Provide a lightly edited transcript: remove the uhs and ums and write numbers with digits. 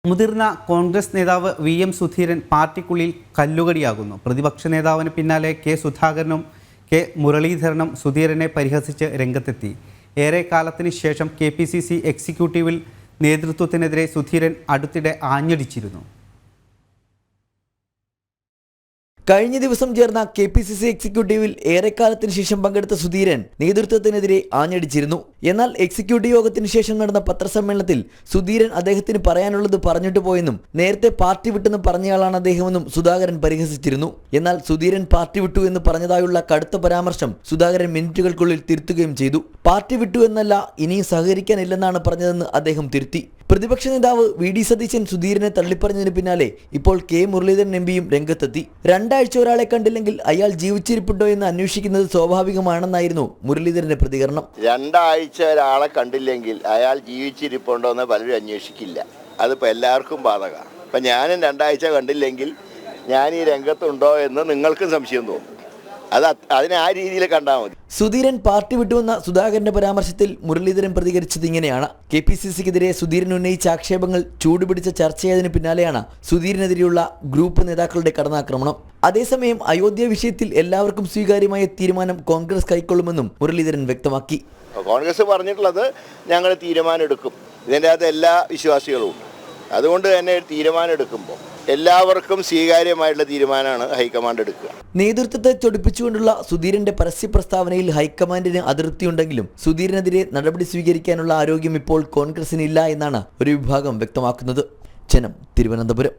മുതിർന്ന കോൺഗ്രസ് നേതാവ് VM സുധീരൻ പാർട്ടിക്കുള്ളിൽ കല്ലുകടിയാകുന്നു. പ്രതിപക്ഷ നേതാവിന് പിന്നാലെ കെ സുധാകരനും കെ മുരളീധരനും സുധീരനെ പരിഹസിച്ച് രംഗത്തെത്തി. ഏറെ കാലത്തിന് ശേഷം KPCC എക്സിക്യൂട്ടീവിൽ നേതൃത്വത്തിനെതിരെ സുധീരൻ അടുത്തിടെ ആഞ്ഞടിച്ചിരുന്നു. കഴിഞ്ഞ ദിവസം ചേർന്ന KPCC എക്സിക്യൂട്ടീവിൽ ഏറെക്കാലത്തിന് ശേഷം പങ്കെടുത്ത സുധീരൻ നേതൃത്വത്തിനെതിരെ ആഞ്ഞടിച്ചിരുന്നു. എന്നാൽ എക്സിക്യൂട്ടീവ് യോഗത്തിന് ശേഷം നടന്ന പത്രസമ്മേളനത്തിൽ സുധീരൻ അദ്ദേഹത്തിന് പറയാനുള്ളത് പറഞ്ഞിട്ട് പോയെന്നും നേരത്തെ പാർട്ടി വിട്ടെന്ന് പറഞ്ഞയാളാണ് അദ്ദേഹമെന്നും സുധാകരൻ പരിഹസിച്ചിരുന്നു. എന്നാൽ സുധീരൻ പാർട്ടി വിട്ടു എന്ന് പറഞ്ഞതായുള്ള കടുത്ത പരാമർശം സുധാകരൻ മിനിറ്റുകൾക്കുള്ളിൽ തിരുത്തുകയും ചെയ്തു. പാർട്ടി വിട്ടു എന്നല്ല, ഇനിയും സഹകരിക്കാനില്ലെന്നാണ് പറഞ്ഞതെന്ന് അദ്ദേഹം തിരുത്തി. പ്രതിപക്ഷ നേതാവ് VD സതീശൻ സുധീരനെ തള്ളിപ്പറഞ്ഞതിന് പിന്നാലെ ഇപ്പോൾ കെ മുരളീധരൻ MPയും രംഗത്തെത്തി. രണ്ടാഴ്ച ഒരാളെ കണ്ടില്ലെങ്കിൽ അയാൾ ജീവിച്ചിരിപ്പുണ്ടോ എന്ന് അന്വേഷിക്കുന്നത് സ്വാഭാവികമാണെന്നായിരുന്നു മുരളീധരന്റെ പ്രതികരണം. രണ്ടാഴ്ച ഒരാളെ കണ്ടില്ലെങ്കിൽ അയാൾ ജീവിച്ചിരിപ്പുണ്ടോ എന്ന് പലരും അന്വേഷിക്കില്ല. അതിപ്പോൾ എല്ലാവർക്കും ബാധകമാണ്. ഇപ്പം ഞാനും രണ്ടാഴ്ച കണ്ടില്ലെങ്കിൽ ഞാൻ ഈ രംഗത്തുണ്ടോ എന്ന് നിങ്ങൾക്കും സംശയം തോന്നും. അതിനെ ആ രീതിയിൽ കണ്ടാൽ മതി. സുധീരൻ പാർട്ടി വിട്ടുവെന്ന സുധാകരന്റെ പരാമർശത്തിൽ മുരളീധരൻ പ്രതികരിച്ചത് ഇങ്ങനെയാണ്. KPCCക്കെതിരെ സുധീരൻ ഉന്നയിച്ച ആക്ഷേപങ്ങൾ ചൂടുപിടിച്ച ചർച്ചയായതിനു പിന്നാലെയാണ് സുധീരനെതിരെയുള്ള ഗ്രൂപ്പ് നേതാക്കളുടെ കടന്നാക്രമണം. അതേസമയം അയോധ്യ വിഷയത്തിൽ എല്ലാവർക്കും സ്വീകാര്യമായ തീരുമാനം കോൺഗ്രസ് കൈക്കൊള്ളുമെന്നും മുരളീധരൻ വ്യക്തമാക്കി. കോൺഗ്രസ് പറഞ്ഞിട്ടുള്ളത് ഞങ്ങൾ തീരുമാനം എടുക്കും. ഇതിൻ്റെ അകത്ത് എല്ലാ വിശ്വാസികളും ഉണ്ട്. അതുകൊണ്ട് തന്നെ ഒരു തീരുമാനം എടുക്കുമ്പോൾ എല്ലാവർക്കും സ്വീകാര്യമായിട്ടുള്ള തീരുമാനമാണ് ഹൈക്കമാൻഡ് എടുക്കുക. നേതൃത്വത്തെ ചൊടിപ്പിച്ചുകൊണ്ടുള്ള സുധീരന്റെ പരസ്യ പ്രസ്താവനയിൽ ഹൈക്കമാൻഡിന് അതൃപ്തിയുണ്ടെങ്കിലും സുധീരനെതിരെ നടപടി സ്വീകരിക്കാനുള്ള ആരോഗ്യം ഇപ്പോൾ കോൺഗ്രസിനില്ല എന്നാണ് ഒരു വിഭാഗം വ്യക്തമാക്കുന്നത്. ജനം, തിരുവനന്തപുരം.